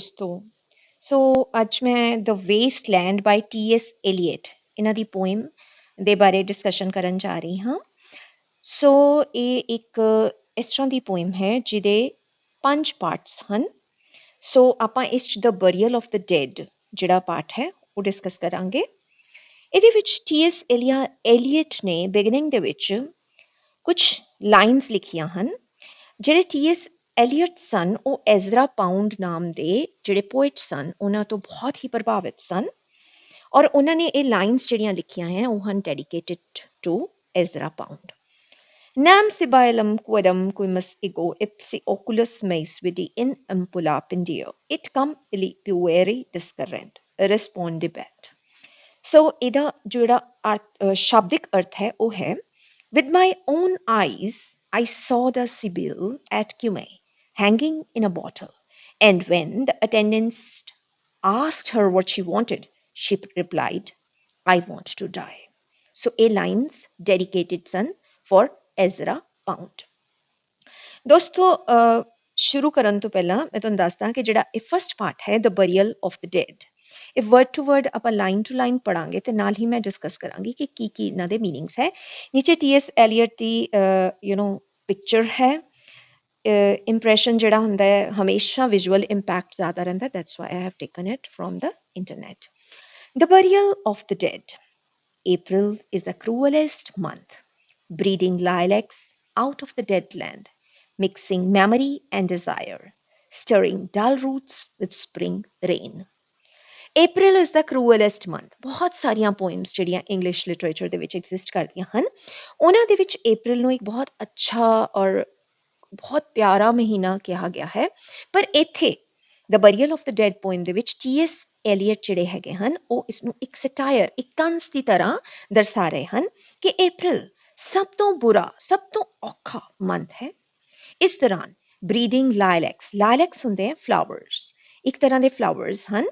ਦੋਸਤੋ। ਸੋ ਅੱਜ ਮੈਂ ਦ ਵੇਸਟਲੈਂਡ ਬਾਈ ਟੀ.ਐਸ. ਐਲੀਅਟ ਇਹਨਾਂ ਦੀ ਪੋਇਮ ਦੇ ਬਾਰੇ ਡਿਸਕਸ਼ਨ ਕਰਨ ਜਾ ਰਹੀ ਹਾਂ। ਸੋ ਇਹ ਇੱਕ ਇਸ ਤਰ੍ਹਾਂ ਦੀ ਪੋਇਮ ਹੈ ਜਿਹਦੇ 5 ਪਾਰਟਸ ਹਨ। ਸੋ ਆਪਾਂ ਇਸ 'ਚ ਦ ਬਰੀਅਲ ਆਫ ਦ ਡੈਡ ਜਿਹੜਾ ਪਾਰਟ ਹੈ ਉਹ ਡਿਸਕਸ ਕਰਾਂਗੇ। ਇਹਦੇ ਵਿੱਚ ਟੀ.ਐਸ. ਐਲੀਅਟ ਨੇ ਬਿਗਨਿੰਗ ਦੇ ਵਿੱਚ ਕੁਝ ਲਾਈਨਸ ਲਿਖੀਆਂ ਹਨ। ਜਿਹੜੇ ਟੀ.ਐਸ. ਐਲੀਅਟ ਸਨ ਉਹ ਐਜ਼ਰਾ ਪਾਉਂਡ ਨਾਮ ਦੇ ਜਿਹੜੇ ਪੋਇਟ ਸਨ ਉਹਨਾਂ ਤੋਂ ਬਹੁਤ ਹੀ ਪ੍ਰਭਾਵਿਤ ਸਨ ਔਰ ਉਹਨਾਂ ਨੇ ਇਹ ਲਾਈਨਸ ਜਿਹੜੀਆਂ ਲਿਖੀਆਂ ਹੈ ਉਹ ਹਨ dedicated to Ezra Pound. Nam sibilum quidem quimus ego ipsi oculus meis vidi in ampula pendio it cum illi pueri discurrent respondibet। ਸੋ ਇਹਦਾ ਜਿਹੜਾ ਸ਼ਾਬਦਿਕ ਅਰਥ ਹੈ ਉਹ ਹੈ With my own eyes I saw the Sibyl at Cumae hanging in a bottle, and when the attendants asked her what she wanted, she replied, I want to die. So a lines dedicated son for Ezra Pound. ਦੋਸਤੋ ਸ਼ੁਰੂ ਕਰਨ ਤੋਂ ਪਹਿਲਾਂ ਮੈਂ ਤੁਹਾਨੂੰ ਦੱਸਦਾ ਕਿ ਜਿਹੜਾ ਇਹ ਫਸਟ ਪਾਰਟ ਹੈ ਦ ਬਰੀਅਲ ਆਫ ਦ ਡੈਡ, ਇਹ ਵਰਡ ਟੂ ਵਰਡ ਆਪਾਂ ਲਾਈਨ ਟੂ ਲਾਈਨ ਪੜਾਂਗੇ ਤੇ ਨਾਲ ਹੀ ਮੈਂ ਡਿਸਕਸ ਕਰਾਂਗੀ ਕਿ ਕੀ ਇਹਨਾਂ ਦੇ ਮੀਨਿੰਗਸ ਹੈ। ਨੀਚੇ ਟੀ.ਐਸ. ਐਲੀਅਟ ਦੀ ਪਿਕਚਰ ਹੈ। ਇੰਪ੍ਰੈਸ਼ਨ ਜਿਹੜਾ ਹੁੰਦਾ ਹੈ ਹਮੇਸ਼ਾ ਵਿਜ਼ੂਅਲ ਇੰਪੈਕਟ ਜ਼ਿਆਦਾ ਰਹਿੰਦਾ, that's why I have taken it from the internet. The burial of the dead. April is the cruelest month, breeding lilacs out of the dead land, mixing memory and desire, stirring dull roots with spring rain. April is the cruelest month। ਬਹੁਤ ਸਾਰੀਆਂ poems ਜਿਹੜੀਆਂ English literature ਦੇ ਵਿੱਚ exist ਕਰਦੀਆਂ ਹਨ ਉਹਨਾਂ ਦੇ ਵਿੱਚ April ਨੂੰ ਇੱਕ ਬਹੁਤ ਅੱਛਾ ਔਰ ਬਹੁਤ ਪਿਆਰਾ ਮਹੀਨਾ ਕਿਹਾ ਗਿਆ ਹੈ। ਪਰ ਇੱਥੇ the burial of the dead poem ਦੇ ਵਿੱਚ ਟੀ.ਐਸ. ਐਲੀਅਟ ਜਿਹੜੇ ਹੈਗੇ ਹਨ ਉਹ ਇਸਨੂੰ ਇੱਕ ਸਟਾਇਰ, ਇੱਕ ਕੰਸ ਦੀ ਤਰ੍ਹਾਂ ਦਰਸਾ ਰਹੇ ਹਨ ਕਿ April ਸਭ ਤੋਂ ਬੁਰਾ, ਸਭ ਤੋਂ ਔਖਾ ਮੰਥ ਹੈ। ਇਸ ਦੌਰਾਨ ਬਰੀਡਿੰਗ ਲਾਇਲੈਕਸ ਹੁੰਦੇ ਹੈ ਫਲਾਵਰਸ, ਇੱਕ ਤਰ੍ਹਾਂ ਦੇ ਫਲਾਵਰਸ ਹਨ।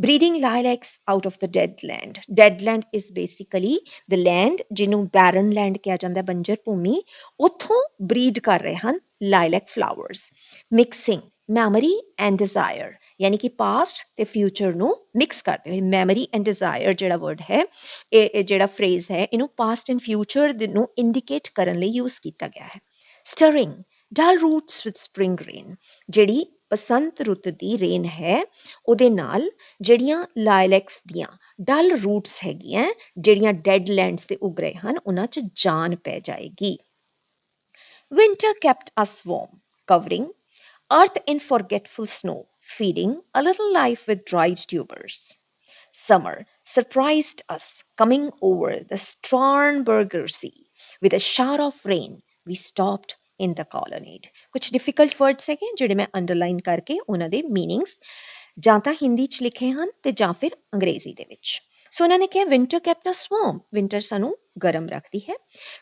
Breeding lilacs out of the dead land. Dead land is basically the land ਜਿਹਨੂੰ barren land ਕਿਹਾ ਜਾਂਦਾ, ਬੰਜਰ ਭੂਮੀ, ਉੱਥੋਂ breed ਕਰ ਰਹੇ ਹਨ lilac flowers. Mixing memory and desire, ਯਾਨੀ ਕਿ past ਤੇ future ਨੂੰ mix ਕਰਦੇ ਹੋਏ। memory and desire ਜਿਹੜਾ word ਹੈ, ਇਹ ਜਿਹੜਾ phrase ਹੈ, ਇਹਨੂੰ past and future ਨੂੰ indicate ਕਰਨ ਲਈ use ਕੀਤਾ ਗਿਆ ਹੈ। Stirring dull roots with spring rain, ਜਿਹੜੀ ਬਸੰਤ ਰੁੱਤ ਦੀ ਰੇਨ ਹੈ ਉਹਦੇ ਨਾਲ ਜਿਹੜੀਆਂ ਲਾਇਲੈਕਸ ਦੀਆਂ ਡਲ ਰੂਟਸ ਹੈਗੀਆਂ, ਜਿਹੜੀਆਂ ਡੈਡ ਲੈਂਡਸ ਤੇ ਉਗ ਰਹੇ ਹਨ, ਉਹਨਾਂ 'ਚ ਜਾਨ ਪੈ ਜਾਏਗੀ। Winter kept us warm, covering earth in forgetful snow, feeding a little life with dried tubers. Summer surprised us, coming over the Starnberger Sea with a shower of rain. We stopped in the colonnade. ਕੁਝ difficult words ਹੈਗੇ ਜਿਹੜੇ ਮੈਂ underline ਕਰਕੇ ਉਹਨਾਂ ਦੇ meanings ਜਾਂ ਤਾਂ ਹਿੰਦੀ 'ਚ ਲਿਖੇ ਹਨ ਤੇ ਜਾਂ ਫਿਰ ਅੰਗਰੇਜ਼ੀ ਦੇ ਵਿੱਚ। ਸੋ ਉਹਨਾਂ ਨੇ ਕਿਹਾ ਵਿੰਟਰ ਕੈਪਟ ਅਸ ਵਾਰਮ, ਵਿੰਟਰ ਸਾਨੂੰ ਗਰਮ ਰੱਖਦੀ ਹੈ।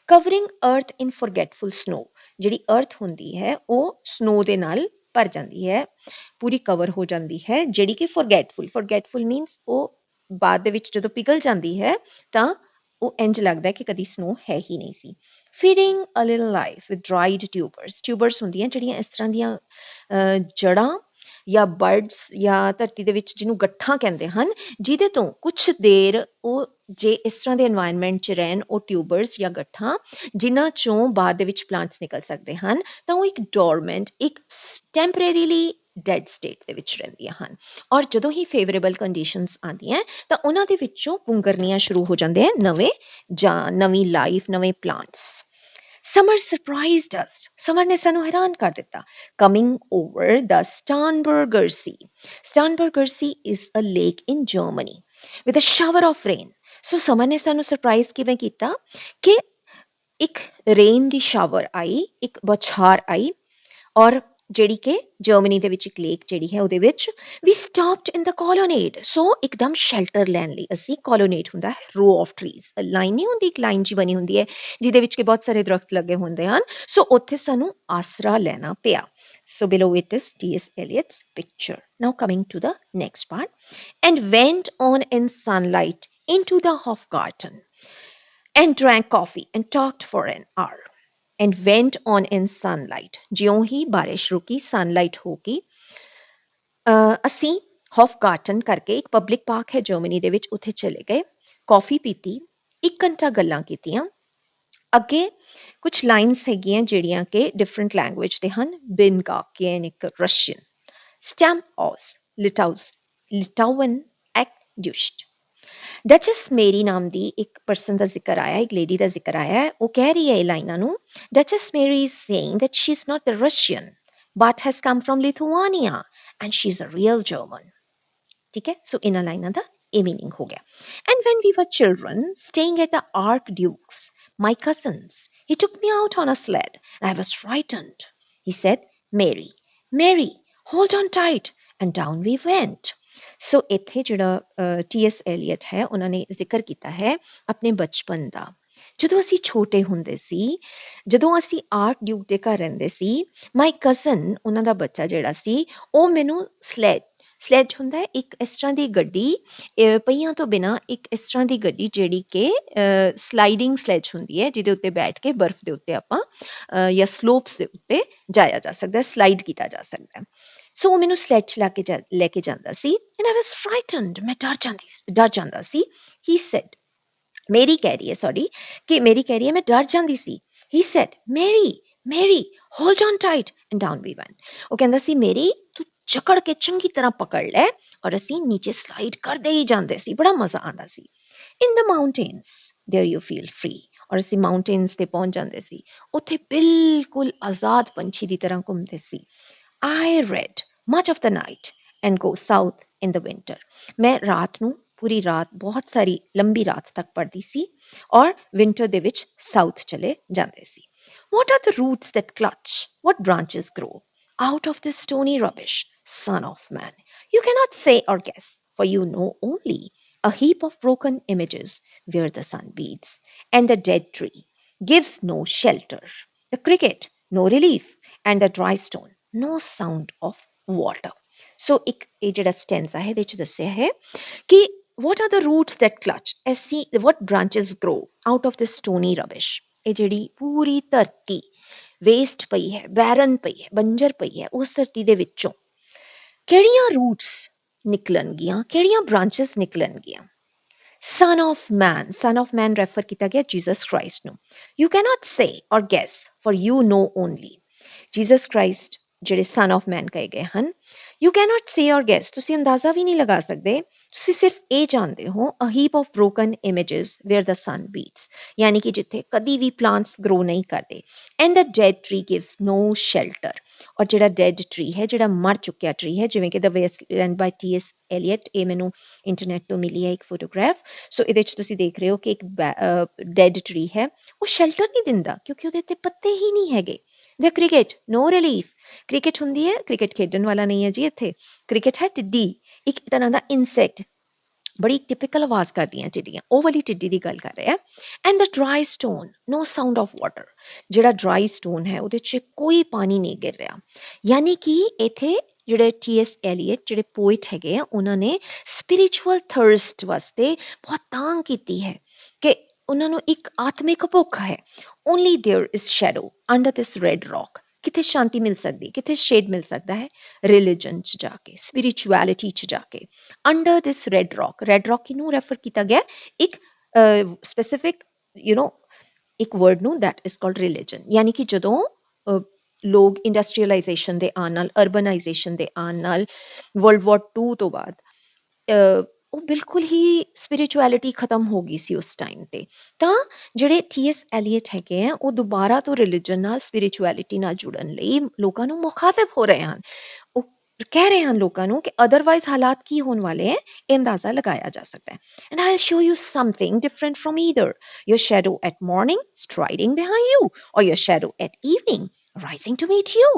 ਕਵਰਿੰਗ ਅਰਥ ਇਨ ਫੋਰਗੇਟਫੁਲ ਸਨੋ, ਜਿਹੜੀ ਅਰਥ ਹੁੰਦੀ ਹੈ ਉਹ ਸਨੋ ਦੇ ਨਾਲ ਭਰ ਜਾਂਦੀ ਹੈ, ਪੂਰੀ ਕਵਰ ਹੋ ਜਾਂਦੀ ਹੈ, ਜਿਹੜੀ ਕਿ ਫੋਰਗੇਟਫੁਲ ਮੀਨਸ ਉਹ ਬਾਅਦ ਦੇ ਵਿੱਚ ਜਦੋਂ ਪਿਘਲ ਜਾਂਦੀ ਹੈ ਤਾਂ ਉਹ ਇੰਝ ਲੱਗਦਾ ਕਿ ਕਦੀ ਸਨੋ ਹੈ ਹੀ ਨਹੀਂ ਸੀ। Feeding a little life with dried tubers ਹੁੰਦੀਆਂ ਜਿਹੜੀਆਂ ਇਸ ਤਰ੍ਹਾਂ ਦੀਆਂ ਜੜ੍ਹਾਂ ਜਾਂ ਬਰਡਸ ਜਾਂ ਧਰਤੀ ਦੇ ਵਿੱਚ ਜਿਹਨੂੰ ਗੱਠਾਂ ਕਹਿੰਦੇ ਹਨ, ਜਿਹਦੇ ਤੋਂ ਕੁਛ ਦੇਰ ਉਹ ਜੇ ਇਸ ਤਰ੍ਹਾਂ ਦੇ এনवायरमेंट 'ਚ ਰਹਿਣ ਉਹ ਟਿਊਬਰਸ ਜਾਂ ਗੱਠਾਂ, ਜਿਨ੍ਹਾਂ 'ਚੋਂ ਬਾਅਦ ਦੇ ਵਿੱਚ ਪਲਾਂਟਸ ਨਿਕਲ ਸਕਦੇ ਹਨ, ਤਾਂ ਉਹ ਇੱਕ ਡੋਰਮੈਂਟ, ਇੱਕ ਟੈਂਪਰੇਰੀਲੀ ਡੈਡ ਸਟੇਟ ਦੇ ਵਿੱਚ ਰਹਿੰਦੀਆਂ ਹਨ। ਔਰ ਜਦੋਂ ਹੀ ਫੇਵਰੇਬਲ ਕੰਡੀਸ਼ਨਸ ਆਉਂਦੀਆਂ ਤਾਂ ਉਹਨਾਂ ਦੇ ਵਿੱਚੋਂ ਪੁੰਗਰਨੀਆਂ ਸ਼ੁਰੂ ਹੋ ਜਾਂਦੇ ਆ ਨਵੇਂ ਜਾਂ ਨਵੀਂ ਲਾਈਫ, ਨਵੇਂ plants. Summer surprised us. Summer ਨੇ ਸਾਨੂੰ ਹੈਰਾਨ ਕਰ ਦਿੱਤਾ। Coming over the Starnberger Sea. Starnberger Sea is a lake in Germany with a shower of rain. So summer ਨੇ ਸਾਨੂੰ ਸਰਪ੍ਰਾਈਜ਼ ਕਿਵੇਂ ਕੀਤਾ ਕਿ ਇੱਕ ਰੇਨ ਦੀ ਸ਼ਾਵਰ ਆਈ, ਇੱਕ ਬੌਛਾਰ ਆਈ ਔਰ ਜਿਹੜੀ ਕਿ ਜਰਮਨੀ ਦੇ ਵਿੱਚ ਇੱਕ ਲੇਕ ਜਿਹੜੀ ਹੈ ਉਹਦੇ ਵਿੱਚ ਵੀ ਸਟਾਪਡ ਇਨ ਦਾ ਕੋਲੋਨੇਡ। ਸੋ ਇੱਕਦਮ ਸ਼ੈਲਟਰ ਲੈਣ ਲਈ ਅਸੀਂ, ਕੋਲੋਨੇਡ ਹੁੰਦਾ ਹੈ ਰੋ ਆਫ ਟਰੀਜ਼, ਲਾਈਨ ਨਹੀਂ ਹੁੰਦੀ, ਇੱਕ ਲਾਈਨ ਜੀ ਬਣੀ ਹੁੰਦੀ ਹੈ ਜਿਹਦੇ ਵਿੱਚ ਕਿ ਬਹੁਤ ਸਾਰੇ ਦਰਖਤ ਲੱਗੇ ਹੁੰਦੇ ਹਨ। ਸੋ ਉੱਥੇ ਸਾਨੂੰ ਆਸਰਾ ਲੈਣਾ ਪਿਆ। So below it is T.S. Eliot's picture. Now coming to the next part. And went on in sunlight into the Hofgarten and drank coffee and talked for an hour. And went on in sunlight. ਜਿਉਂ ਹੀ ਬਾਰਿਸ਼ ਰੁਕੀ, sunlight ਹੋ ਗਈ, ਅਸੀਂ ਹੌਫਗਾਰਟਨ ਕਰਕੇ ਇੱਕ public park ਹੈ Germany ਦੇ ਵਿੱਚ, ਉੱਥੇ ਚਲੇ ਗਏ, ਕੌਫੀ ਪੀਤੀ, 1 ਘੰਟਾ ਗੱਲਾਂ ਕੀਤੀਆਂ। ਅੱਗੇ ਕੁਛ ਲਾਈਨਸ ਹੈਗੀਆਂ ਜਿਹੜੀਆਂ ਕਿ ਡਿਫਰੈਂਟ ਲੈਂਗੁਏਜ ਦੇ ਹਨ, ਬਿਨ ਕਾਕੀਨ ਇੱਕ ਰਸ਼ੀਅਨ, ਸਟੈਂਪ ਔਸ ਲਿਟਾਉਨ ਐਕਡਿਊਸ਼ਟ। ਡਚਸ ਮੇਰੀ ਨਾਮ ਦੀ ਇੱਕ ਪਰਸਨ ਦਾ ਜ਼ਿਕਰ ਆਇਆ, ਇੱਕ ਲੇਡੀ ਦਾ ਜ਼ਿਕਰ ਆਇਆ ਹੈ, ਉਹ ਕਹਿ ਰਹੀ ਹੈ ਇਹ ਲਾਈਨਾਂ ਨੂੰ, Duchess Marie is saying that she is not a Russian but has come from Lithuania and she's a real German. ठीक है, so इन लाइना दा ए मीनिंग हो गया. And when we were children staying at the Archduke's, my cousins, he took me out on a sled and I was frightened. He said, Mary, Mary, hold on tight, and down we went. ਸੋ ਇੱਥੇ ਜਿਹੜਾ ਟੀ.ਐਸ. Elliot ਹੈ ਉਹਨਾਂ ਨੇ ਜ਼ਿਕਰ ਕੀਤਾ ਹੈ ਆਪਣੇ ਬਚਪਨ ਦਾ। ਜਦੋਂ ਅਸੀਂ ਛੋਟੇ ਹੁੰਦੇ ਸੀ, ਜਦੋਂ ਅਸੀਂ ਆਰਟ ਡਿਊਕ ਦੇ ਘਰ ਰਹਿੰਦੇ ਸੀ, ਮਾਈ ਕਜ਼ਨ ਉਹਨਾਂ ਦਾ ਬੱਚਾ ਜਿਹੜਾ ਸੀ ਉਹ ਮੈਨੂੰ ਸਲੈਜ ਹੁੰਦਾ ਹੈ ਇੱਕ ਇਸ ਤਰ੍ਹਾਂ ਦੀ ਗੱਡੀ, ਪਹੀਆਂ ਤੋਂ ਬਿਨਾਂ ਇੱਕ ਇਸ ਤਰ੍ਹਾਂ ਦੀ ਗੱਡੀ ਜਿਹੜੀ ਕਿ ਸਲਾਈਡਿੰਗ ਸਲੈਜ ਹੁੰਦੀ ਹੈ, ਜਿਹਦੇ ਉੱਤੇ ਬੈਠ ਕੇ ਬਰਫ਼ ਦੇ ਉੱਤੇ ਆਪਾਂ ਜਾਂ ਸਲੋਪਸ ਦੇ ਉੱਤੇ ਜਾਇਆ ਜਾ ਸਕਦਾ, ਸਲਾਈਡ ਕੀਤਾ ਜਾ ਸਕਦਾ। ਸੋ ਉਹ ਮੈਨੂੰ ਸਲੈਡ ਚਲਾ ਕੇ ਲੈ ਕੇ ਜਾਂਦਾ ਸੀ ਐਂਡ ਆਈ ਵਾਸ ਫਰਾਈਟਨਡ, ਮੈਂ ਡਰ ਜਾਂਦਾ ਸੀ। ਹੀ ਸੈਡ, ਮੇਰੀ ਕਹਿ ਰਹੀ ਹੈ ਸੌਰੀ, ਕਿ ਮੇਰੀ ਕਹਿ ਰਹੀ ਹੈ ਮੈਂ ਡਰ ਜਾਂਦੀ ਸੀ। He said, Marie hold on tight and down we went. ਉਹ ਕਹਿੰਦਾ ਸੀ ਮੇਰੀ ਤੂੰ ਜਕੜ ਕੇ ਚੰਗੀ ਤਰ੍ਹਾਂ ਪਕੜ ਲੈ, ਔਰ ਅਸੀਂ ਨੀਚੇ ਸਲਾਈਡ ਕਰਦੇ ਹੀ ਜਾਂਦੇ ਸੀ, ਬੜਾ ਮਜ਼ਾ ਆਉਂਦਾ ਸੀ। In the mountains there you feel free, ਔਰ ਅਸੀਂ ਮਾਊਂਟੇਨਸ ਤੇ ਪਹੁੰਚ ਜਾਂਦੇ ਸੀ, ਉੱਥੇ ਬਿਲਕੁਲ ਆਜ਼ਾਦ ਪੰਛੀ ਦੀ ਤਰ੍ਹਾਂ ਘੁੰਮਦੇ ਸੀ। I read much of the night and go south in the winter. ਮੈਂ ਰਾਤ ਨੂੰ ਪੂਰੀ ਰਾਤ ਬਹੁਤ ਸਾਰੀ ਲੰਬੀ ਰਾਤ ਤੱਕ ਪੜ੍ਹਦੀ ਸੀ ਔਰ ਵਿੰਟਰ ਦੇ ਵਿੱਚ ਸਾਊਥ ਚਲੇ ਜਾਂਦੇ ਸੀ। What are the roots that clutch? What branches grow out of this stony rubbish, son of man? You cannot say or guess, for you know only a heap of broken images where the sun beats, and the dead tree gives no shelter, the cricket no relief, and the dry stone no sound of water. So ਇੱਕ ਇਹ ਜਿਹੜਾ ਸਟੈਂਜ਼ਾ ਹੈ ਇਹਦੇ ਚ ਦੱਸਿਆ ਹੈ ਕਿ what are the roots that clutch, SC what branches grow out of this stony rubbish, ਇਹ ਜਿਹੜੀ ਪੂਰੀ ਧਰਤੀ ਵੇਸਟ ਪਈ ਹੈ, ਬੈਰਨ ਪਈ ਹੈ, ਬੰਜਰ ਪਈ ਹੈ, ਉਸ ਧਰਤੀ ਦੇ ਵਿੱਚੋਂ ਕਿਹੜੀਆਂ ਰੂਟਸ ਨਿਕਲਣਗੀਆਂ, ਕਿਹੜੀਆਂ ਬ੍ਰਾਂਚਸ ਨਿਕਲਣਗੀਆਂ। Son of man ਰੈਫਰ ਕੀਤਾ ਗਿਆ ਜੀਸਸ ਕ੍ਰਾਈਸਟ ਨੂੰ। You cannot say or guess, for you know only. Jesus Christ ਜਿਹੜੇ ਸਨ ਆਫ ਮੈਨ ਕਹੇ ਗਏ ਹਨ। ਯੂ ਕੈਨੋਟ ਸੇ ਔਰ ਗੈਸ, ਤੁਸੀਂ ਅੰਦਾਜ਼ਾ ਵੀ ਨਹੀਂ ਲਗਾ ਸਕਦੇ, ਤੁਸੀਂ ਸਿਰਫ ਇਹ ਜਾਣਦੇ ਹੋ a heap of broken images where the sun beats, ਯਾਨੀ ਕਿ ਜਿੱਥੇ ਕਦੀ ਵੀ ਪਲਾਂਟਸ ਗਰੋ ਨਹੀਂ ਕਰਦੇ। And the dead tree gives no shelter, ਔਰ ਜਿਹੜਾ ਡੈਡ ਟਰੀ ਹੈ, ਜਿਹੜਾ ਮਰ ਚੁੱਕਿਆ ਟਰੀ ਹੈ, ਜਿਵੇਂ ਕਿ ਦ ਵੇਸਟਲੈਂਡ ਬਾਈ ਟੀ.ਐਸ. ਐਲੀਅਟ, ਇਹ ਮੈਨੂੰ ਇੰਟਰਨੈਟ ਤੋਂ ਮਿਲੀ ਹੈ ਇੱਕ ਫੋਟੋਗ੍ਰਾਫ। ਸੋ ਇਹਦੇ 'ਚ ਤੁਸੀਂ ਦੇਖ ਰਹੇ ਹੋ ਕਿ ਇੱਕ ਡੈਡ ਟਰੀ ਹੈ, ਉਹ ਸ਼ੈਲਟਰ ਨਹੀਂ ਦਿੰਦਾ ਕਿਉਂਕਿ ਉਹਦੇ 'ਤੇ ਪੱਤੇ ਹੀ ਨਹੀਂ ਹੈਗੇ। ਦ ਕ੍ਰਿਕਟ ਨੋ ਰਿਲੀਫ, ਕ੍ਰਿਕਟ ਹੁੰਦੀ ਹੈ, ਕ੍ਰਿਕਟ ਖੇਡਣ ਵਾਲਾ ਨਹੀਂ ਹੈ ਜੀ ਇੱਥੇ, ਕ੍ਰਿਕਟ ਹੈ ਟਿੱਡੀ, ਇੱਕ ਤਰ੍ਹਾਂ ਦਾ ਇਨਸੈਕਟ, ਬੜੀ ਟਿਪੀਕਲ ਆਵਾਜ਼ ਕਰਦੀਆਂ ਟਿੱਡੀਆਂ, ਉਹ ਵਾਲੀ ਟਿੱਡੀ ਦੀ ਗੱਲ ਕਰ ਰਿਹਾ। And the dry stone no sound of water, ਜਿਹੜਾ ਡਰਾਈ ਸਟੋਨ ਹੈ ਉਹਦੇ 'ਚ ਕੋਈ ਪਾਣੀ ਨਹੀਂ ਗਿਰ ਰਿਹਾ। ਯਾਨੀ ਕਿ ਇੱਥੇ ਜਿਹੜੇ ਟੀ.ਐਸ. ਐਲੀਅਟ ਜਿਹੜੇ ਪੋਇਟ ਹੈਗੇ ਆ, ਉਹਨਾਂ ਨੇ ਸਪਿਰਿਚੁਅਲ ਥਰਸਟ ਵਾਸਤੇ ਬਹੁਤ ਤਾਂਘ ਕੀਤੀ ਹੈ ਕਿ ਉਹਨਾਂ ਨੂੰ ਇੱਕ ਆਤਮਿਕ ਭੁੱਖ ਹੈ। Only there is shadow under this red rock, ਕਿੱਥੇ ਸ਼ਾਂਤੀ ਮਿਲ ਸਕਦੀ, ਕਿੱਥੇ ਸ਼ੇਡ ਮਿਲ ਸਕਦਾ ਹੈ, ਰਿਲੀਜਨ 'ਚ ਜਾ ਕੇ, ਸਪਿਰਿਚੁਅਲਿਟੀ 'ਚ ਜਾ ਕੇ। ਅੰਡਰ ਦਿਸ ਰੈਡ ਰੌਕ ਕਿਹਨੂੰ ਰੈਫਰ ਕੀਤਾ ਗਿਆ, ਇੱਕ ਸਪੈਸੀਫਿਕ ਇੱਕ ਵਰਡ ਨੂੰ, ਦੈਟ ਇਜ਼ ਕਾਲਡ ਰਿਲੀਜਨ। ਯਾਨੀ ਕਿ ਜਦੋਂ ਲੋਕ ਇੰਡਸਟਰੀਅਲਾਈਜੇਸ਼ਨ ਦੇ ਆਉਣ ਨਾਲ, ਅਰਬਨਾਈਜੇਸ਼ਨ ਦੇ ਆਉਣ ਨਾਲ, ਵਰਲਡ ਵਾਰ 2 ਤੋਂ ਬਾਅਦ ਉਹ ਬਿਲਕੁਲ ਹੀ ਸਪਿਰਿਚੁਅਲਿਟੀ ਖਤਮ ਹੋ ਗਈ ਸੀ ਉਸ ਟਾਈਮ 'ਤੇ। ਤਾਂ ਜਿਹੜੇ ਟੀ.ਐਸ. ਐਲੀਅਟ ਹੈਗੇ ਆ, ਉਹ ਦੁਬਾਰਾ ਤੋਂ ਰਿਲੀਜਨ ਨਾਲ, ਸਪਿਰਿਚੁਅਲਿਟੀ ਨਾਲ ਜੁੜਨ ਲਈ ਲੋਕਾਂ ਨੂੰ ਮੁਖਾਤਿਬ ਹੋ ਰਹੇ ਹਨ। ਉਹ ਕਹਿ ਰਹੇ ਹਨ ਲੋਕਾਂ ਨੂੰ ਕਿ ਅਦਰਵਾਈਜ਼ ਹਾਲਾਤ ਕੀ ਹੋਣ ਵਾਲੇ ਹੈ, ਇਹ ਅੰਦਾਜ਼ਾ ਲਗਾਇਆ ਜਾ ਸਕਦਾ ਹੈ। And I will show you something different from either, your shadow at morning striding behind you, or your shadow at evening rising to meet you.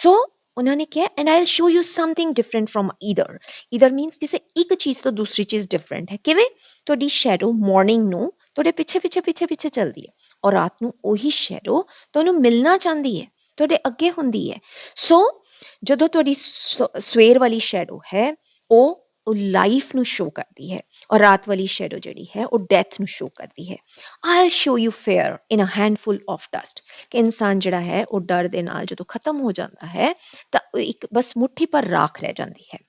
So ਉਹਨਾਂ ਨੇ ਕਿਹਾ and I will show you something different from either. Either means ਕਿਸੇ ਇੱਕ ਚੀਜ਼ ਤੋਂ ਦੂਸਰੀ ਚੀਜ਼ different ਹੈ। ਕਿਵੇਂ? ਤੁਹਾਡੀ ਸ਼ੈਡੋ ਮਾਰਨਿੰਗ ਨੂੰ ਤੁਹਾਡੇ ਪਿੱਛੇ ਚੱਲਦੀ ਹੈ, ਔਰ ਰਾਤ ਨੂੰ ਉਹੀ ਸ਼ੈਡੋ ਤੁਹਾਨੂੰ ਮਿਲਣਾ ਚਾਹੁੰਦੀ ਹੈ, ਤੁਹਾਡੇ ਅੱਗੇ ਹੁੰਦੀ ਹੈ। ਸੋ ਜਦੋਂ ਤੁਹਾਡੀ ਸਵੇਰ ਵਾਲੀ ਸ਼ੈਡੋ ਹੈ, ਉਹ ਉਹ ਲਾਈਫ ਨੂੰ ਸ਼ੋ ਕਰਦੀ ਹੈ ਔਰ ਰਾਤ ਵਾਲੀ ਸ਼ੈਡੋ ਜਿਹੜੀ ਹੈ ਉਹ ਡੈਥ ਨੂੰ ਸ਼ੋ ਕਰਦੀ ਹੈ। I show you fear in a handful of dust, ਕਿ ਇਨਸਾਨ ਜਿਹੜਾ ਹੈ ਉਹ ਡਰ ਦੇ ਨਾਲ ਜਦੋਂ ਖਤਮ ਹੋ ਜਾਂਦਾ ਹੈ ਤਾਂ ਉਹ ਇੱਕ ਬਸ ਮੁੱਠੀ ਪਰ ਰਾਖ ਰਹਿ ਜਾਂਦੀ ਹੈ।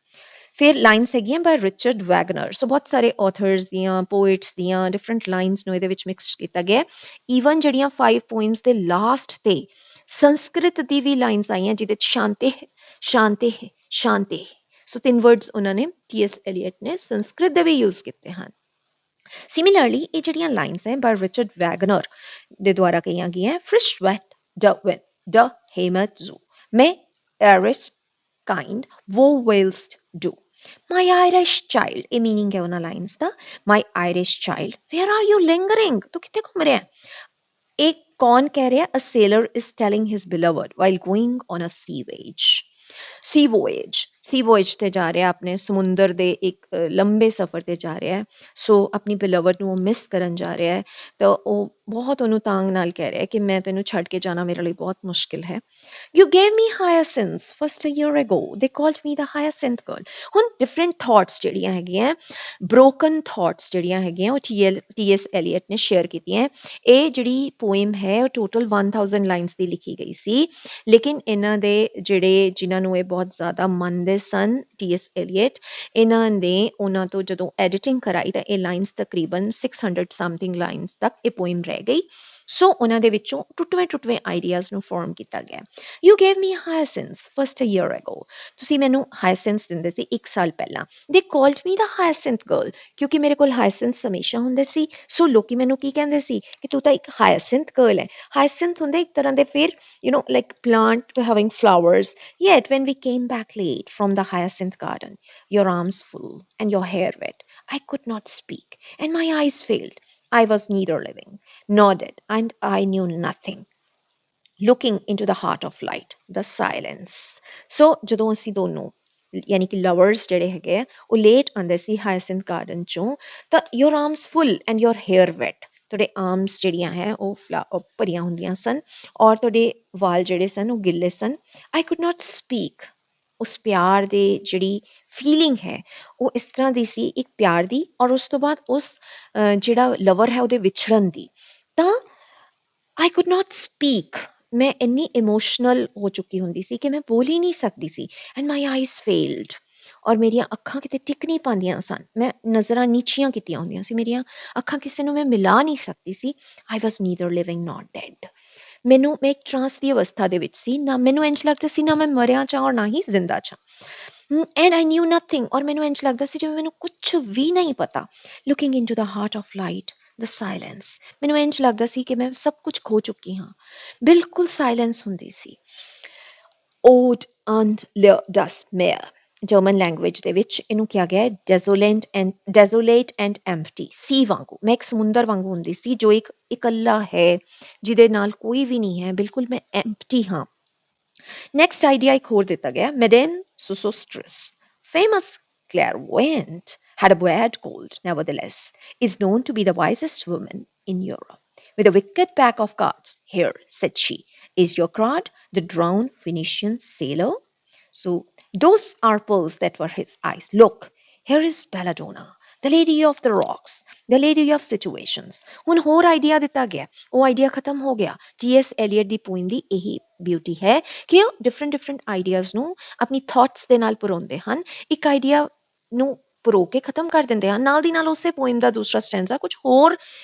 ਫਿਰ ਲਾਈਨਸ ਹੈਗੀਆਂ ਬਾਈ ਰਿਚਰਡ ਵੈਗਨਰ। ਸੋ ਬਹੁਤ ਸਾਰੇ ਆਥਰਸ ਦੀਆਂ, ਪੋਇਟਸ ਦੀਆਂ ਡਿਫਰੈਂਟ ਲਾਈਨਸ ਨੂੰ ਇਹਦੇ ਵਿੱਚ ਮਿਕਸ ਕੀਤਾ ਗਿਆ। ਈਵਨ ਜਿਹੜੀਆਂ 5 ਪੋਇਮਸ ਦੇ ਲਾਸਟ ਤੇ ਸੰਸਕ੍ਰਿਤ ਦੀ ਵੀ ਲਾਈਨਸ ਆਈਆਂ ਜਿਹਦੇ ਚ ਸ਼ਾਂਤੇ ਸ਼ਾਂਤੇ ਸ਼ਾਂਤੇ, ਸੋ 3 ਵਰਡਸ ਉਹਨਾਂ ਨੇ ਟੀ.ਐਸ. ਐਲੀਅਟ ਨੇ ਸੰਸਕ੍ਰਿਤ ਦੇ ਵੀ ਯੂਜ਼ ਕੀਤੇ ਹਨ। ਸਿਮਿਲਰਲੀ ਇਹ ਜਿਹੜੀਆਂ ਲਾਈਨਸ ਹੈ ਬਾਈ ਰਿਚਰਡ ਵੈਗਨਰ ਦੇ ਦੁਆਰਾ ਕਹੀਆਂ ਗਈਆਂ, ਫ੍ਰਿਸ਼ ਵੈਟ ਡ ਵਿਨ ਡ ਹੇਮਤ ਜ਼ੂ ਮੈਂ ਐਰਿਸ kind wo willst du, my Irish child, ਇਹ meaning ਹੈ ਉਹਨਾਂ lines the. my Irish child where are you lingering, ਤੂੰ ਕਿੱਥੇ ਘੁੰਮ ਰਿਹਾ? ਇਹ ਕੌਣ ਕਹਿ ਰਿਹਾ? a sailor is telling his beloved while going on a sea voyage। ਸੀ ਵੋਏਜ ਤੇ ਜਾ ਰਿਹਾ, ਆਪਣੇ ਸਮੁੰਦਰ ਦੇ ਇੱਕ ਲੰਬੇ ਸਫ਼ਰ ਤੇ ਜਾ ਰਿਹਾ ਹੈ। ਸੋ ਆਪਣੀ ਬਿਲਵਡ ਨੂੰ ਉਹ ਮਿਸ ਕਰਨ ਜਾ ਰਿਹਾ ਹੈ ਤਾਂ ਉਹ ਬਹੁਤ ਉਹਨੂੰ ਤਾਂਗ ਨਾਲ ਕਹਿ ਰਿਹਾ ਕਿ ਮੈਂ ਤੈਨੂੰ ਛੱਡ ਕੇ ਜਾਣਾ ਮੇਰੇ ਲਈ ਬਹੁਤ ਮੁਸ਼ਕਿਲ ਹੈ। You gave me hyacinths first a year ago, they called me the hyacinth girl। ਹੁਣ ਡਿਫਰੈਂਟ ਥਾਟਸ ਜਿਹੜੀਆਂ ਹੈਗੀਆਂ, ਬ੍ਰੋਕਨ ਥਾਟਸ ਜਿਹੜੀਆਂ ਹੈਗੀਆਂ ਉਹ ਟੀ.ਐਸ. ਐਲੀਅਟ ਨੇ ਸ਼ੇਅਰ ਕੀਤੀਆਂ। ਇਹ ਜਿਹੜੀ ਪੋਇਮ ਹੈ ਉਹ ਟੋਟਲ 1000 ਲਾਈਨਸ ਦੀ ਲਿਖੀ ਗਈ ਸੀ, ਲੇਕਿਨ ਇਹਨਾਂ ਦੇ ਜਿਹੜੇ ਜਿਨ੍ਹਾਂ ਨੂੰ ਇਹ ਬਹੁਤ ਜ਼ਿਆਦਾ ਮੰਨਦੇ ਸਨ ਟੀ.ਐਸ. ਐਲੀਅਟ, ਇਹਨਾਂ ਨੇ ਉਹਨਾਂ ਤੋਂ ਜਦੋਂ ਐਡੀਟਿੰਗ ਕਰਾਈ ਤਾਂ ਇਹ ਲਾਈਨਸ ਤਕਰੀਬਨ 600 ਸਮਥਿੰਗ ਲਾਈਨਸ ਤੱਕ ਇਹ ਪੋਇਮ ਰਹਿ ਗਈ। ਸੋ ਉਹਨਾਂ ਦੇ ਵਿੱਚੋਂ ਟੁੱਟਵੇਂ ਆਈਡੀਆਜ਼ ਨੂੰ ਫਾਰਮ ਕੀਤਾ ਗਿਆ। You gave me hyacinths first a year ago, ਤੁਸੀਂ ਮੈਨੂੰ ਹਾਇਸੈਂਸ ਦਿੰਦੇ ਸੀ 1 ਸਾਲ ਪਹਿਲਾਂ। ਦੇ ਕਾਲਡ ਮੀ ਦਾ ਹਾਇਸੈਂਥ ਗਰਲ, ਕਿਉਂਕਿ ਮੇਰੇ ਕੋਲ ਹਾਇਸੈਂਸ ਹਮੇਸ਼ਾ ਹੁੰਦੇ ਸੀ। ਸੋ ਲੋਕੀ ਮੈਨੂੰ ਕੀ ਕਹਿੰਦੇ ਸੀ ਕਿ ਤੂੰ ਤਾਂ ਇੱਕ ਹਾਇਸੈਂਥ ਗਰਲ ਹੈ। ਹਾਇਸੈਂਥ ਹੁੰਦੇ ਇੱਕ ਤਰ੍ਹਾਂ ਦੇ ਫਿਰ like plant having flowers, yet when we came back late from the hyacinth garden, your arms full and your hair wet, I could not speak and my eyes failed, I was neither living nor dead and I knew nothing, looking into the heart of light, the silence। So ਜਦੋਂ ਅਸੀਂ ਦੋਨੋਂ ਯਾਨੀ ਕਿ lovers ਜਿਹੜੇ ਹੈਗੇ ਆ ਉਹ late ਆਉਂਦੇ ਸੀ ਹਾਇਸੈਂਥ ਗਾਰਡਨ ਚੋਂ, ਤਾਂ your arms full and your hair wet, ਤੁਹਾਡੇ ਆਰਮਸ ਜਿਹੜੀਆਂ ਹੈ ਉਹ ਭਰੀਆਂ ਹੁੰਦੀਆਂ ਸਨ ਔਰ ਤੁਹਾਡੇ ਵਾਲ ਜਿਹੜੇ ਸਨ ਉਹ ਗਿੱਲੇ ਸਨ। ਆਈ ਕੁਡ ਨਾਟ ਸਪੀਕ, ਉਸ ਪਿਆਰ ਦੇ ਜਿਹੜੀ ਫੀਲਿੰਗ ਹੈ ਉਹ ਇਸ ਤਰ੍ਹਾਂ ਦੀ ਸੀ, ਇੱਕ ਪਿਆਰ ਦੀ ਔਰ ਉਸ ਤੋਂ ਬਾਅਦ ਉਸ ਜਿਹੜਾ ਲਵਰ ਹੈ ਉਹਦੇ ਵਿਛੜਨ ਦੀ। ਤਾਂ ਆਈ ਕੁਡ ਨਾਟ ਸਪੀਕ, ਮੈਂ ਇੰਨੀ ਇਮੋਸ਼ਨਲ ਹੋ ਚੁੱਕੀ ਹੁੰਦੀ ਸੀ ਕਿ ਮੈਂ ਬੋਲ ਹੀ ਨਹੀਂ ਸਕਦੀ ਸੀ। ਐਂਡ ਮਾਈ ਆਈਜ਼ ਫੇਲਡ, ਔਰ ਮੇਰੀਆਂ ਅੱਖਾਂ ਕਿਤੇ ਟਿਕ ਨਹੀਂ ਪਾਉਂਦੀਆਂ ਸਨ, ਮੈਂ ਨਜ਼ਰਾਂ ਨੀਚੀਆਂ ਕੀਤੀਆਂ ਹੁੰਦੀਆਂ ਸੀ, ਮੇਰੀਆਂ ਅੱਖਾਂ ਕਿਸੇ ਨੂੰ ਮੈਂ ਮਿਲਾ ਨਹੀਂ ਸਕਦੀ ਸੀ। ਆਈ ਵਾਜ਼ ਨੀਦਰ ਲਿਵਿੰਗ ਨੋਟ ਡੈਡ, ਮੈਨੂੰ ਮੈਂ ਇੱਕ ਟਰਾਂਸ ਦੀ ਅਵਸਥਾ ਦੇ ਵਿੱਚ ਸੀ, ਨਾ ਮੈਨੂੰ ਇੰਝ ਲੱਗਦਾ ਸੀ ਨਾ ਮੈਂ ਮਰਿਆ ਚਾਂ ਔਰ ਨਾ ਹੀ ਜ਼ਿੰਦਾ ਚਾਂ। ਐਂਡ ਆਈ ਨਿਊ ਨਥਿੰਗ, ਔਰ ਮੈਨੂੰ ਇੰਝ ਲੱਗਦਾ ਸੀ ਜਿਵੇਂ ਮੈਨੂੰ ਕੁਛ ਵੀ ਨਹੀਂ ਪਤਾ। Looking into the heart of light, the silence, ਮੈਨੂੰ ਇੰਝ ਲੱਗਦਾ ਸੀ ਕਿ ਮੈਂ ਸਭ ਕੁਝ ਖੋ ਚੁੱਕੀ ਹਾਂ, ਬਿਲਕੁਲ ਸਾਇਲੈਂਸ ਹੁੰਦੀ ਸੀ। ਓਡ ਐਂਡ ਡਸ ਮੇਅਰ, ਜਰਮਨ ਲੈਂਗੁਏਜ ਦੇ ਵਿੱਚ ਇਹਨੂੰ ਕਿਹਾ ਗਿਆ ਹੈ ਡੈਜ਼ੋਲੇਟ ਐਂਡ ਐਮਪਟੀ। ਸੀ ਵਾਂਗੂ, ਮੈਂ ਇੱਕ ਸਮੁੰਦਰ ਵਾਂਗੂ ਹੁੰਦੀ ਸੀ ਜੋ ਇੱਕ ਇਕੱਲਾ ਹੈ, ਜਿਹਦੇ ਨਾਲ ਕੋਈ ਵੀ ਨਹੀਂ ਹੈ, ਬਿਲਕੁਲ ਮੈਂ ਐਮਪਟੀ ਹਾਂ। ਨੈਕਸਟ ਆਈਡੀਆ ਇੱਕ ਹੋਰ ਦਿੱਤਾ ਗਿਆ, madam ਸੁਸੋਸਟਰਸ, famous clairvoyant, had a bad cold, nevertheless, is known to be the wisest woman in Europe. With a wicked pack of cards, here, said she, is your card, the drowned Phoenician sailor. So, those are pearls that were his eyes. Look, here is Belladonna, the lady of the rocks, the lady of situations। ਹੁਣ ਹੋਰ idea ਦਿੱਤਾ ਗਿਆ, ਉਹ idea ਖਤਮ ਹੋ ਗਿਆ। ਟੀ.ਐਸ. Eliot ਦੀ poem ਦੀ ਇਹੀ beauty ਹੈ ਕਿ ਉਹ ਡਿਫਰੈਂਟ ਆਈਡੀਆਜ਼ ਨੂੰ ਆਪਣੀ ਥਾਟਸ ਦੇ ਨਾਲ ਪਰੋਂਦੇ ਹਨ, ਇੱਕ ਆਈਡੀਆ ਨੂੰ ਪਰੋ ਕੇ ਖਤਮ ਕਰ ਦਿੰਦੇ ਹਨ, ਨਾਲ ਦੀ ਨਾਲ ਉਸੇ ਪੋਇਮ ਦਾ ਦੂਸਰਾ ਸਟੈਂਜ਼ਾ ਕੁਝ ਹੋਰ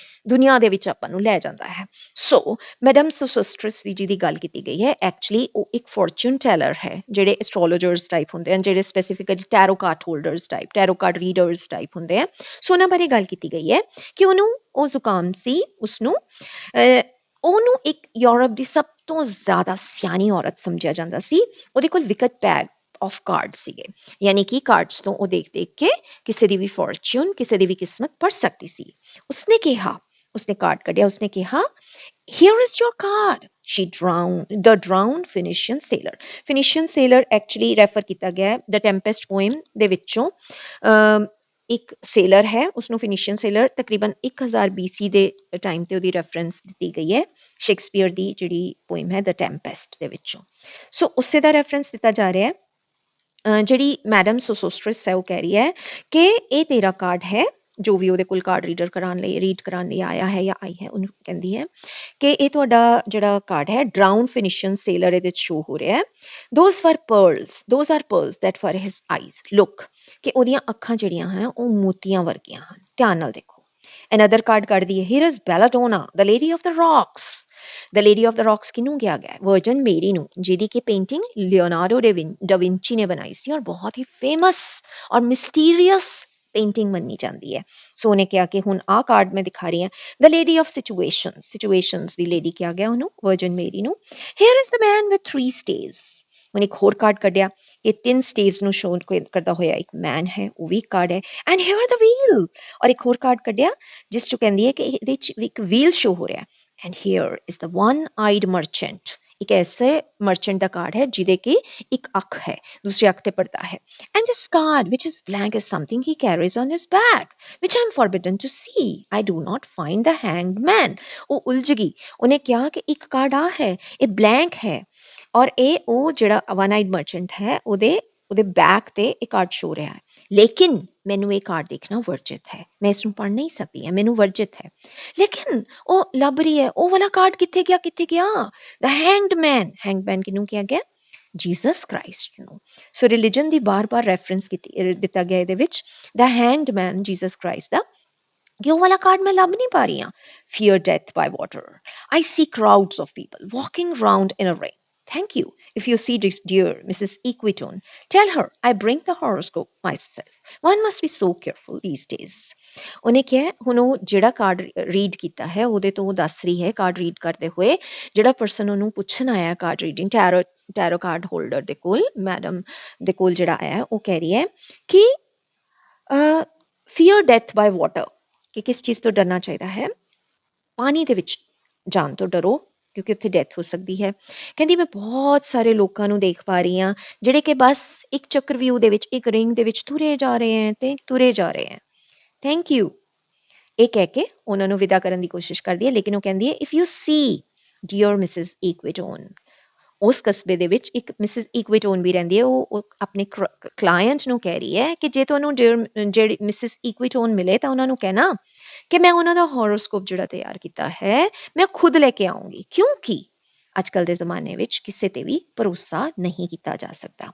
ਦੁਨੀਆ ਦੇ ਵਿੱਚ ਆਪਾਂ ਨੂੰ ਲੈ ਜਾਂਦਾ ਹੈ। ਸੋ ਮੈਡਮ ਸੁਸੋਸਟਰਸ ਦੀ ਜਿਹਦੀ ਗੱਲ ਕੀਤੀ ਗਈ ਹੈ, ਐਕਚੁਅਲੀ ਉਹ ਇੱਕ ਫੋਰਚੂਨ ਟੈਲਰ ਹੈ, ਜਿਹੜੇ ਐਸਟ੍ਰੋਲੋਜਰਸ ਟਾਈਪ ਹੁੰਦੇ ਹਨ, ਜਿਹੜੇ specifically tarot card holders type, tarot card readers type ਹੁੰਦੇ ਆ। ਸੋ ਉਹਨਾਂ ਬਾਰੇ ਗੱਲ ਕੀਤੀ ਗਈ ਹੈ ਕਿ ਉਹਨੂੰ ਉਹ ਜ਼ੁਕਾਮ ਸੀ, ਉਸਨੂੰ ਉਹਨੂੰ ਇੱਕ ਯੂਰਪ ਦੀ ਸਭ ਤੋਂ ਜ਼ਿਆਦਾ ਸਿਆਣੀ ਔਰਤ ਸਮਝਿਆ ਜਾਂਦਾ ਸੀ। ਉਹਦੇ ਕੋਲ ਵਿਕਟ ਪੈਕ ਆਫ ਕਾਰਡ ਸੀਗੇ, ਯਾਨੀ ਕਿ ਕਾਰਡਸ ਤੋਂ ਉਹ ਦੇਖ ਕੇ ਕਿਸੇ ਦੀ ਵੀ ਫੋਰਚੂਨ, ਕਿਸੇ ਦੀ ਵੀ ਕਿਸਮਤ ਪੜ ਸਕਦੀ ਸੀ। ਉਸਨੇ ਕਿਹਾ, ਉਸਨੇ ਕਾਰਡ ਕੱਢਿਆ, ਉਸਨੇ ਕਿਹਾ here is your card, the drowned Phoenician sailor। Phoenician sailor actually refer ਕੀਤਾ ਗਿਆ the Tempest poem ਦੇ ਵਿੱਚੋਂ। ਇੱਕ ਸੇਲਰ ਹੈ, ਉਸਨੂੰ ਫਿਨੀਸ਼ੀਅਨ ਸੇਲਰ ਤਕਰੀਬਨ 1000 BC ਦੇ ਟਾਈਮ ਤੇ ਉਹਦੀ ਰੈਫਰੈਂਸ ਦਿੱਤੀ ਗਈ ਹੈ ਸ਼ੇਕਸਪੀਅਰ ਦੀ ਜਿਹੜੀ ਪੋਇਮ ਹੈ ਦ ਟੈਂਪੈਸਟ ਦੇ ਵਿੱਚੋਂ। ਸੋ ਉਸੇ ਦਾ ਰੈਫਰੈਂਸ ਦਿੱਤਾ ਜਾ ਰਿਹਾ ਹੈ। ਜਿਹੜੀ ਮੈਡਮ ਸੋਸੋਸਟ੍ਰਿਸ ਹੈ ਉਹ ਕਹਿ ਰਹੀ ਹੈ ਕਿ ਇਹ ਤੇਰਾ ਕਾਰਡ ਹੈ, ਜੋ ਵੀ ਉਹਦੇ ਕੋਲ ਕਾਰਡ ਰੀਡ ਕਰਾਉਣ ਲਈ ਆਇਆ ਹੈ ਜਾਂ ਆਈ ਹੈ, ਉਹਨੂੰ ਕਹਿੰਦੀ ਹੈ ਕਿ ਇਹ ਤੁਹਾਡਾ ਜਿਹੜਾ ਕਾਰਡ ਹੈ ਡਰਾਊਨ ਫਿਨਿਸ਼ਨ ਸੇਲਰ ਇਹਦੇ 'ਚ ਸ਼ੋ ਹੋ ਰਿਹਾ ਹੈ। Those are pearls that were his eyes look, ਕਿ ਉਹਦੀਆਂ ਅੱਖਾਂ ਜਿਹੜੀਆਂ ਹਨ ਉਹ ਮੋਤੀਆਂ ਵਰਗੀਆਂ ਹਨ। ਧਿਆਨ ਨਾਲ ਦੇਖੋ। ਅਨਦਰ ਕਾਰਡ ਕੱਢਦੀ ਹੈ, here is Belladonna the lady of the rocks. The lady of the rocks ਕਿਹਨੂੰ ਕਿਹਾ ਗਿਆ? ਵਰਜਨ ਮੇਰੀ ਨੂੰ, ਜਿਹਦੀ ਕਿ ਪੇਂਟਿੰਗ ਲਿਓਨਾਰਡੋ ਡਾ ਵਿੰਚੀ ਨੇ ਬਣਾਈ ਸੀ ਔਰ ਬਹੁਤ ਹੀ ਫੇਮਸ ਔਰ ਮਿਸਟੀਰੀਅਸ ਪੇਂਟਿੰਗ ਮੰਨੀ ਜਾਂਦੀ ਹੈ। ਸੋ ਉਹਨੇ ਕਿਹਾ ਕਿ ਹੁਣ ਆਹ ਕਾਰਡ ਮੈਂ ਦਿਖਾ ਰਹੀ ਹਾਂ, ਦ lady of situations the lady ਕਿਹਾ ਗਿਆ ਉਹਨੂੰ, ਵਰਜਨ ਮੇਰੀ ਨੂੰ। Hair is the man with 3 ਸਟੇਵਸ। ਉਹਨੇ ਇੱਕ ਹੋਰ ਕਾਰਡ ਕੱਢਿਆ, ਇਹ 3 ਸਟੇਵਸ ਨੂੰ ਸ਼ੋ ਕਰਦਾ ਹੋਇਆ ਇੱਕ ਮੈਨ ਹੈ, ਉਹ ਵੀ ਕਾਰਡ ਹੈ। ਐਂਡ ਹੇਅਰ ਦ ਵੀਲ, ਔਰ ਇੱਕ ਹੋਰ ਕਾਰਡ ਕੱਢਿਆ ਜਿਸ 'ਚ ਕਹਿੰਦੀ ਹੈ ਕਿ ਇਹਦੇ 'ਚ ਇੱਕ ਵੀਲ ਸ਼ੋ ਹੋ ਰਿਹਾ। And hair is the one eyed merchant, ਇੱਕ ਐਸੇ ਮਰਚੈਂਟ ਦਾ ਕਾਰਡ ਹੈ ਜਿਹਦੇ ਕੀ ਇੱਕ ਅੱਖ ਹੈ, ਦੂਸਰੀ ਅੱਖ ਤੇ ਪੜਦਾ ਹੈ। And this card which is blank is something he carries on his back which I am forbidden to see. I do not find the hanged man. ਉਹ ਉਲਝ ਗਈ। ਉਹਨੇ ਕਿਹਾ ਕਿ ਇੱਕ ਕਾਰਡ ਆ ਹੈ, ਇਹ ਬਲੈਂਕ ਹੈ ਔਰ ਇਹ ਉਹ ਜਿਹੜਾ ਵਨ ਆਈਡ ਮਰਚੈਂਟ ਹੈ ਉਹਦੇ ਬੈਕ ਤੇ ਇਹ ਕਾਰਡ ਸ਼ੋ ਰਿਹਾ ਹੈ, ਲੇਕਿਨ ਮੈਨੂੰ ਇਹ ਕਾਰਡ ਦੇਖਣਾ ਵਰਜਿਤ ਹੈ, ਮੈਂ ਇਸ ਨੂੰ ਪੜ੍ਹ ਨਹੀਂ ਸਕਦੀ ਹਾਂ, ਮੈਨੂੰ ਵਰਜਿਤ ਹੈ। ਲੇਕਿਨ ਉਹ ਲੱਭ ਰਹੀ ਹੈ, ਉਹ ਵਾਲਾ ਕਾਰਡ ਕਿੱਥੇ ਗਿਆ, ਕਿੱਥੇ ਗਿਆ? ਦ ਹੈਂਗਡ ਮੈਨ ਕਿਹਨੂੰ ਕਿਹਾ ਗਿਆ? ਜੀਸਸ ਕ੍ਰਾਈਸਟ ਨੂੰ। ਸੋ ਰਿਲੀਜਨ ਦੀ ਬਾਰ-ਬਾਰ ਰੈਫਰੈਂਸ ਦਿੱਤਾ ਗਿਆ ਇਹਦੇ ਵਿੱਚ, ਦ ਹੈਂਗਡ ਮੈਨ ਜੀਸਸ ਕ੍ਰਾਈਸਟ ਦਾ, ਕਿ ਉਹ ਵਾਲਾ ਕਾਰਡ ਮੈਂ ਲੱਭ ਨਹੀਂ ਪਾ ਰਹੀ ਹਾਂ। Fear death by water. I see crowds of people walking round in a ring. Thank you. If you see this dear Mrs. Equitone, tell her I bring the horoscope myself. One must be so careful these days. ਉਹਨੇ ਕਿਹਾ ਹੁਣ ਉਹ ਜਿਹੜਾ card read ਕੀਤਾ ਹੈ ਉਹਦੇ ਤੋਂ ਉਹ ਦੱਸ ਰਹੀ ਹੈ, ਕਾਰਡ ਰੀਡ ਕਰਦੇ ਹੋਏ ਜਿਹੜਾ ਪਰਸਨ ਉਹਨੂੰ ਪੁੱਛਣ ਆਇਆ card reading, tarot card holder ਦੇ ਕੋਲ, ਮੈਡਮ ਦੇ ਕੋਲ ਜਿਹੜਾ ਆਇਆ, ਉਹ ਕਹਿ ਰਹੀ ਹੈ ਕਿ ਫੀਅਰ ਡੈਥ ਬਾਈ ਵਾਟਰ, ਕਿ ਕਿਸ ਚੀਜ਼ ਤੋਂ ਡਰਨਾ ਚਾਹੀਦਾ ਹੈ? ਪਾਣੀ ਦੇ ਵਿੱਚ ਜਾਣ ਤੋਂ ਡਰੋ, ਕਿਉਂਕਿ ਉੱਥੇ ਡੈਥ ਹੋ ਸਕਦੀ ਹੈ। ਕਹਿੰਦੀ ਮੈਂ ਬਹੁਤ ਸਾਰੇ ਲੋਕਾਂ ਨੂੰ ਦੇਖ ਪਾ ਰਹੀ ਹਾਂ ਜਿਹੜੇ ਕਿ ਬਸ ਇੱਕ ਚੱਕਰਵਿਊਹ ਦੇ ਵਿੱਚ, ਇੱਕ ਰਿੰਗ ਦੇ ਵਿੱਚ ਤੁਰੇ ਜਾ ਰਹੇ ਹੈ ਤੇ ਤੁਰੇ ਜਾ ਰਹੇ ਹੈ। ਥੈਂਕ ਯੂ, ਇਹ ਕਹਿ ਕੇ ਉਹਨਾਂ ਨੂੰ ਵਿਦਾ ਕਰਨ ਦੀ ਕੋਸ਼ਿਸ਼ ਕਰਦੀ ਹੈ, ਲੇਕਿਨ ਉਹ ਕਹਿੰਦੀ ਹੈ if you see dear Mrs Equitone, ਉਸ ਕਸਬੇ ਦੇ ਵਿੱਚ ਇੱਕ ਮਿਸਿਸ ਇਕੁਇਟੋਨ ਵੀ ਰਹਿੰਦੀ ਹੈ। ਉਹ ਆਪਣੇ ਕਲਾਇੰਟ ਨੂੰ ਕਹਿ ਰਹੀ ਹੈ ਕਿ ਜੇ ਤੁਹਾਨੂੰ ਜਿਹੜੀ ਮਿਸਿਸ ਇਕੁਇਟੋਨ ਮਿਲੇ ਤਾਂ ਉਹਨਾਂ ਨੂੰ ਕਹਿਣਾ ਕਿ ਮੈਂ ਉਹਨਾਂ ਦਾ ਹੋਰੋਸਕੋਪ ਜਿਹੜਾ ਤਿਆਰ ਕੀਤਾ ਹੈ ਮੈਂ ਖੁਦ ਲੈ ਕੇ ਆਉਂਗੀ, ਕਿਉਂਕਿ ਅੱਜ ਕੱਲ੍ਹ ਦੇ ਜ਼ਮਾਨੇ ਵਿੱਚ ਕਿਸੇ ਤੇ ਵੀ ਭਰੋਸਾ ਨਹੀਂ ਕੀਤਾ ਜਾ ਸਕਦਾ।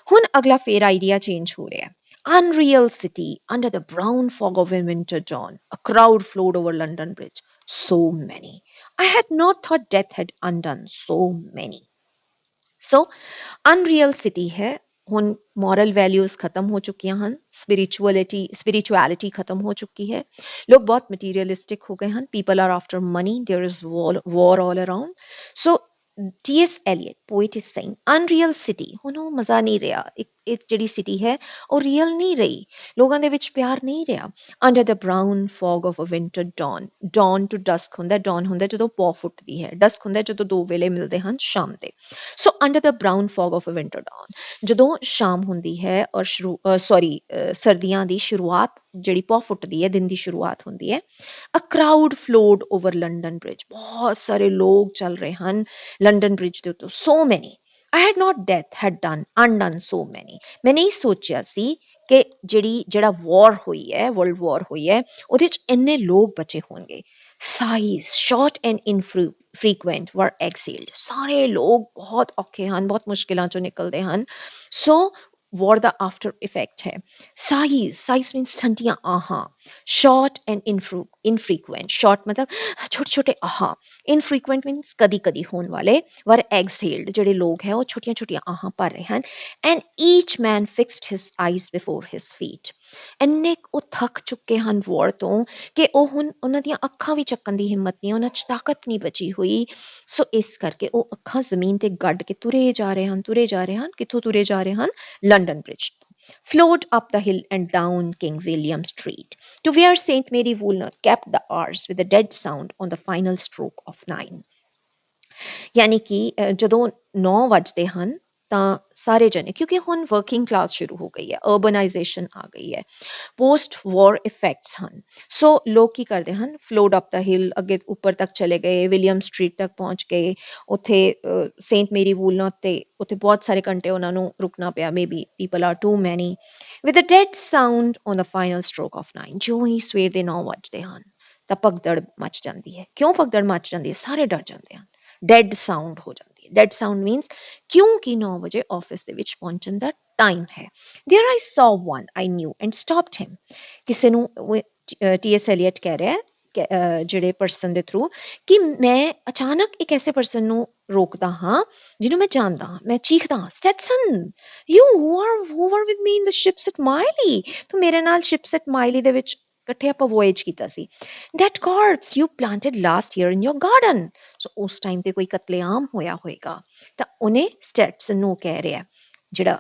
ਹੁਣ ਅਗਲਾ ਫੇਰ ਆਈਡੀਆ ਚੇਂਜ ਹੋ ਰਿਹਾ। Unreal city under the brown fog of a winter dawn. A crowd flowed over London Bridge. So many. I had not thought death had undone so many. So, unreal city है। ਹੁਣ moral values ਖਤਮ ਹੋ ਚੁੱਕੀਆਂ ਹਨ, spirituality ਖਤਮ ਹੋ ਚੁੱਕੀ ਹੈ, ਲੋਕ ਬਹੁਤ materialistic ਹੋ ਗਏ ਹਨ, people are after money, there is war all around. So T.S. Eliot, poet, is saying unreal city, ਹੁਣ ਉਹ ਮਜ਼ਾ ਨਹੀਂ ਰਿਹਾ, ਇਹ ਜਿਹੜੀ ਸਿਟੀ ਹੈ ਉਹ ਰੀਅਲ ਨਹੀਂ ਰਹੀ, ਲੋਕਾਂ ਦੇ ਵਿੱਚ ਪਿਆਰ ਨਹੀਂ ਰਿਹਾ। Under the brown fog of a winter dawn, dawn to dusk ਹੁੰਦਾ, dawn ਹੁੰਦਾ ਜਦੋਂ ਪੌ ਫੁੱਟਦੀ ਹੈ, dusk ਹੁੰਦਾ ਜਦੋਂ ਦੋ ਵੇਲੇ ਮਿਲਦੇ ਹਨ ਸ਼ਾਮ ਦੇ। So under the brown fog of a winter dawn, ਜਦੋਂ ਸ਼ਾਮ ਹੁੰਦੀ ਹੈ ਔਰ ਸਰਦੀਆਂ ਦੀ ਸ਼ੁਰੂਆਤ ਜਿਹੜੀ ਪੌ ਫੁੱਟਦੀ ਹੈ, ਦਿਨ ਦੀ ਸ਼ੁਰੂਆਤ ਹੁੰਦੀ ਹੈ। ਅ crowd flawed over London bridge, ਬਹੁਤ ਸਾਰੇ ਲੋਕ ਚੱਲ ਰਹੇ ਹਨ ਲੰਡਨ ਬ੍ਰਿਜ ਦੇ ਉੱਤੋਂ। ਸੋ ਮੈਨੀ, I had not death had undone so many. ਮੈਂ ਨਹੀਂ ਸੋਚਿਆ ਸੀ ਕਿ ਜਿਹੜਾ ਵਾਰ ਹੋਈ ਹੈ, ਵਰਲਡ ਵਾਰ ਹੋਈ ਹੈ, ਉਹਦੇ 'ਚ ਇੰਨੇ ਲੋਕ ਬਚੇ ਹੋਣਗੇ। Sighs, short and infrequent, were exhaled. ਸਾਰੇ ਲੋਕ ਬਹੁਤ ਔਖੇ ਹਨ, ਬਹੁਤ ਮੁਸ਼ਕਿਲਾਂ 'ਚੋਂ ਨਿਕਲਦੇ ਹਨ। ਸੋ war ਦਾ ਆਫਟਰ ਇਫੈਕਟ ਹੈ। Sighs means ਠੰਡੀਆਂ ਆਹਾਂ। Short and infrequent. Short ਮਤਲਬ ਛੋਟੇ ਛੋਟੇ ਆਹਾਂ। Infrequent means ਕਦੀ ਕਦੀ ਹੋਣ ਵਾਲੇ। Were exhaled, ਜਿਹੜੇ ਲੋਕ ਹੈ ਉਹ ਛੋਟੀਆਂ ਛੋਟੀਆਂ ਆਹਾਂ ਭਰ ਰਹੇ ਹਨ। And each man fixed his eyes before his feet. ਇੰਨੇ ਉਹ ਥੱਕ ਚੁੱਕੇ ਹਨ war ਤੋਂ ਕਿ ਉਹ ਹੁਣ ਉਹਨਾਂ ਦੀਆਂ ਅੱਖਾਂ ਵੀ ਚੱਕਣ ਦੀ ਹਿੰਮਤ ਨਹੀਂ, ਉਹਨਾਂ 'ਚ ਤਾਕਤ ਨਹੀਂ ਬਚੀ ਹੋਈ। ਸੋ ਇਸ ਕਰਕੇ ਉਹ ਅੱਖਾਂ ਜ਼ਮੀਨ ਤੇ ਗੱਡ ਕੇ ਤੁਰੇ ਜਾ ਰਹੇ ਹਨ, ਤੁਰੇ ਜਾ ਰਹੇ ਹਨ। ਕਿੱਥੋਂ ਤੁਰੇ ਜਾ ਰਹੇ ਹਨ? ਲੰਡਨ ਬ੍ਰਿਜ ਤੋਂ। Flowed up the hill and down King William Street to where St. Mary Woolner kept the hours with a dead sound on the final stroke of 9. ਯਾਨੀ ਕਿ ਜਦੋਂ 9 ਵੱਜਦੇ ਹਨ ਤਾਂ ਸਾਰੇ ਜਣੇ, ਕਿਉਂਕਿ ਹੁਣ ਵਰਕਿੰਗ ਕਲਾਸ ਸ਼ੁਰੂ ਹੋ ਗਈ ਹੈ, ਅਰਬਨਾਈਜੇਸ਼ਨ ਆ ਗਈ ਹੈ, ਪੋਸਟ ਵਾਰ ਇਫੈਕਟਸ ਹਨ। ਸੋ ਲੋਕ ਕੀ ਕਰਦੇ ਹਨ, ਫਲੋਡ ਅਪ ਦਾ ਹਿਲ, ਅੱਗੇ ਉੱਪਰ ਤੱਕ ਚਲੇ ਗਏ, ਵਿਲੀਅਮ ਸਟਰੀਟ ਤੱਕ ਪਹੁੰਚ ਗਏ, ਉੱਥੇ ਸੇਂਟ ਮੇਰੀ ਵੂਲਨਟ ਤੇ ਉੱਥੇ ਬਹੁਤ ਸਾਰੇ ਘੰਟੇ ਉਹਨਾਂ ਨੂੰ ਰੁਕਣਾ ਪਿਆ, maybe people are too many, with a dead sound on the final stroke of 9। ਜੋ ਹੀ ਸਵੇਰ ਦੇ 9 ਵੱਜਦੇ ਹਨ ਤਾਂ ਭਗਦੜ ਮਚ ਜਾਂਦੀ ਹੈ। ਕਿਉਂ ਭਗਦੜ ਮਚ ਜਾਂਦੀ ਹੈ? ਸਾਰੇ ਡਰ ਜਾਂਦੇ ਹਨ, ਡੈਡ ਸਾਊਂਡ ਹੋ ਜਾਂਦੀ ਹੈ। ਡੈਡ ਸਾਊਂਡ ਮੀਨਸ ਕਿਉਂਕਿ 9 ਵਜੇ ਆਫਿਸ ਦੇ ਵਿੱਚ ਪਹੁੰਚਣ ਦਾ ਟਾਈਮ ਹੈ। There I saw one I knew and stopped him। ਕਿਸੇ ਨੂੰ ਟੀ.ਐਸ. ਐਲੀਅਟ ਕਹਿ ਰਿਹਾ ਹੈ ਜਿਹੜੇ ਪਰਸਨ ਦੇ ਥਰੂ, ਕਿ ਮੈਂ ਅਚਾਨਕ ਇੱਕ ਐਸੇ ਪਰਸਨ ਨੂੰ ਰੋਕਦਾ ਹਾਂ ਜਿਹਨੂੰ ਮੈਂ ਜਾਣਦਾ ਹਾਂ, ਮੈਂ ਚੀਖਦਾ ਹਾਂ, Stetson, you who were with me in the ships at Mylae, ਤੂੰ ਮੇਰੇ ਨਾਲ ਸ਼ਿਪਸ ਐਟ ਮਾਈਲੀ ਦੇ ਵਿੱਚ ਇਕੱਠੇ ਆਪਾਂ ਵੋਏਜ ਕੀਤਾ ਸੀ। That corpse you planted last year in your garden. So ਉਸ ਟਾਈਮ ਤੇ ਕੋਈ ਕਤਲੇਆਮ ਹੋਇਆ ਹੋਏਗਾ। ਤਾਂ ਉਹਨੇ ਸਟੈਟਸਨ ਨੂੰ ਕਹਿ ਰਿਹਾ, ਜਿਹੜਾ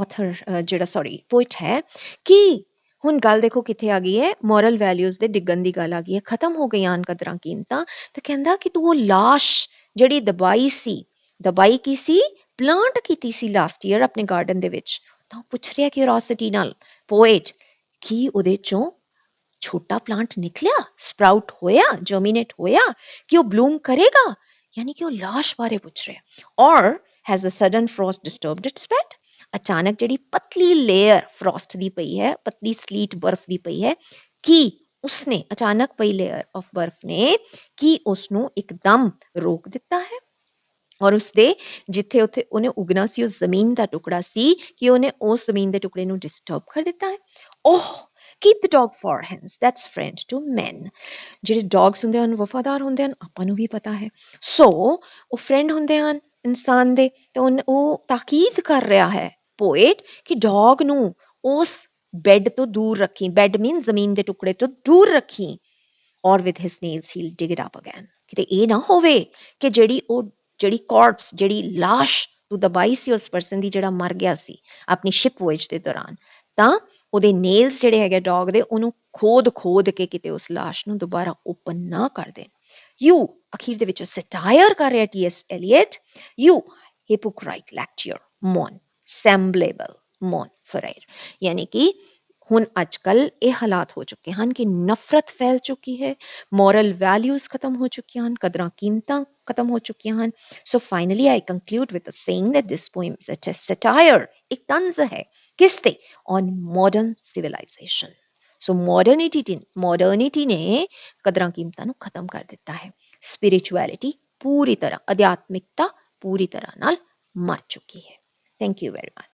ਆਥਰ ਜਿਹੜਾ ਸੌਰੀ ਪੋਇਟ ਹੈ, ਕਿ ਹੁਣ ਗੱਲ ਦੇਖੋ ਕਿੱਥੇ ਆ ਗਈ ਹੈ, ਮੋਰਲ ਵੈਲਿਊਜ਼ ਦੇ ਡਿੱਗਣ ਦੀ ਗੱਲ ਆ ਗਈ ਹੈ, ਖਤਮ ਹੋ ਗਈਆਂ ਹਨ ਕਦਰਾਂ ਕੀਮਤਾਂ। ਤਾਂ ਕਹਿੰਦਾ ਕਿ ਤੂੰ ਉਹ ਲਾਸ਼ ਜਿਹੜੀ ਦਬਾਈ ਸੀ, ਦਬਾਈ ਕੀ ਸੀ, ਪਲਾਂਟ ਕੀਤੀ ਸੀ ਲਾਸਟ ਈਅਰ ਆਪਣੇ ਗਾਰਡਨ ਦੇ ਵਿੱਚ, ਤਾਂ ਪੁੱਛ ਰਿਹਾ ਕਿਉਰੋਸਿਟੀ ਨਾਲ ਪੋਇਟ, ਕੀ ਉਹਦੇ ਚੋਂ ਛੋਟਾ ਪਲਾਂਟ ਨਿਕਲਿਆ, ਸਪਰਾਊਟ ਹੋਇਆ, ਜਰਮੀਨੇਟ ਹੋਇਆ, ਕਿ ਉਹ ਬਲੂਮ ਕਰੇਗਾ? ਯਾਨੀ ਕਿ ਉਹ ਲਾਸ਼ ਬਾਰੇ ਪੁੱਛ ਰਿਹਾ। Or has a sudden frost disturbed its bed? ਅਚਾਨਕ ਜਿਹੜੀ ਪਤਲੀ ਲੇਅਰ ਫਰੋਸਟ ਦੀ ਪਈ ਹੈ, ਪਤਲੀ ਸਲੀਟ ਬਰਫ਼ ਦੀ ਪਈ ਹੈ, ਕੀ ਉਸਨੇ ਅਚਾਨਕ ਪਈ ਲੇਅਰ ਆਫ ਬਰਫ਼ ਨੇ ਕੀ ਉਸਨੂੰ ਇੱਕਦਮ ਰੋਕ ਦਿੱਤਾ ਹੈ? ਔਰ ਉਸਦੇ ਜਿੱਥੇ ਉੱਥੇ ਉਹਨੇ ਉਗਣਾ ਸੀ, ਉਸ ਜ਼ਮੀਨ ਦਾ ਟੁਕੜਾ ਸੀ, ਕਿ ਉਹਨੇ ਉਸ ਜ਼ਮੀਨ ਦੇ ਟੁਕੜੇ ਨੂੰ ਡਿਸਟਰਬ ਕਰ ਦਿੱਤਾ ਹੈ? Oh, keep the dog far hence that's friend to man. ਜਿਹੜੇ ਡੌਗਸ ਹੁੰਦੇ ਹਨ ਵਫਾਦਾਰ ਹੁੰਦੇ ਹਨ, ਆਪਾਂ ਨੂੰ ਵੀ ਪਤਾ ਹੈ। ਸੋ ਉਹ ਫਰੈਂਡ ਹੁੰਦੇ ਹਨ ਇਨਸਾਨ ਦੇ, ਤੇ ਉਹ ਤਾਕੀਦ ਕਰ ਰਿਹਾ ਹੈ ਪੋਇਟ ਕਿ ਡੌਗ ਨੂੰ ਉਸ ਬੈੱਡ ਤੋਂ ਦੂਰ ਰੱਖੀ, ਬੈੱਡ ਮੀਨ ਜ਼ਮੀਨ ਦੇ ਟੁਕੜੇ ਤੋਂ ਦੂਰ ਰੱਖੀ, ਔਰ with his nails he big it up again. ਕਿਤੇ ਇਹ ਨਾ ਹੋਵੇ ਕਿ ਜਿਹੜੀ ਕਾਰਪਸ, ਜਿਹੜੀ ਲਾਸ਼ ਤੂੰ ਦਬਾਈ ਸੀ ਉਸ ਪਰਸਨ ਦੀ ਜਿਹੜਾ ਮਰ ਗਿਆ ਸੀ ਆਪਣੀ ਸ਼ਿਪ ਵੋਏਜ ਦੇ ਦੌਰਾਨ, ਤਾਂ ਉਹਦੇ ਨੇਲਸ ਜਿਹੜੇ ਹੈਗੇ ਡੌਗ ਦੇ, ਉਹਨੂੰ ਖੋਦ ਕੇ ਕਿਤੇ ਉਸ ਲਾਸ਼ ਨੂੰ ਦੁਬਾਰਾ ਓਪਨ ਨਾ ਕਰ ਦੇਣ। ਯੂ ਅਖੀਰ ਦੇ ਵਿੱਚ ਸਟਾਇਰ ਕਰ ਰਿਹਾ ਟੀ.ਐਸ. ਐਲੀਅਟ, ਯੂ ਹਿਪੋਕਰਾਈਟ ਲੈਕਚਰ ਮੌਨ ਸੈਂਬਲੇਬਲ ਮੌਨ ਫਰੇਰ। ਯਾਨੀ ਕਿ ਹੁਣ ਅੱਜ ਕੱਲ੍ਹ ਇਹ ਹਾਲਾਤ ਹੋ ਚੁੱਕੇ ਹਨ ਕਿ ਨਫ਼ਰਤ ਫੈਲ ਚੁੱਕੀ ਹੈ, ਮੋਰਲ ਵੈਲਿਊਜ਼ ਖਤਮ ਹੋ ਚੁੱਕੀਆਂ ਹਨ, ਕਦਰਾਂ ਕੀਮਤਾਂ ਖਤਮ ਹੋ ਚੁੱਕੀਆਂ ਹਨ। So finally I conclude with saying that this poem is a satire, ਇੱਕ ਤੰਜ਼ ਹੈ ਕਿਸ ਤੇ? On modern civilization. So modernity ਨੇ ਕਦਰਾਂ ਕੀਮਤਾਂ ਨੂੰ ਖਤਮ ਕਰ ਦਿੱਤਾ ਹੈ। ਸਪਿਰਿਚੁਅਲਿਟੀ ਪੂਰੀ ਤਰ੍ਹਾਂ, ਅਧਿਆਤਮਿਕਤਾ ਪੂਰੀ ਤਰ੍ਹਾਂ ਨਾਲ ਮਰ ਚੁੱਕੀ ਹੈ। Thank you very much.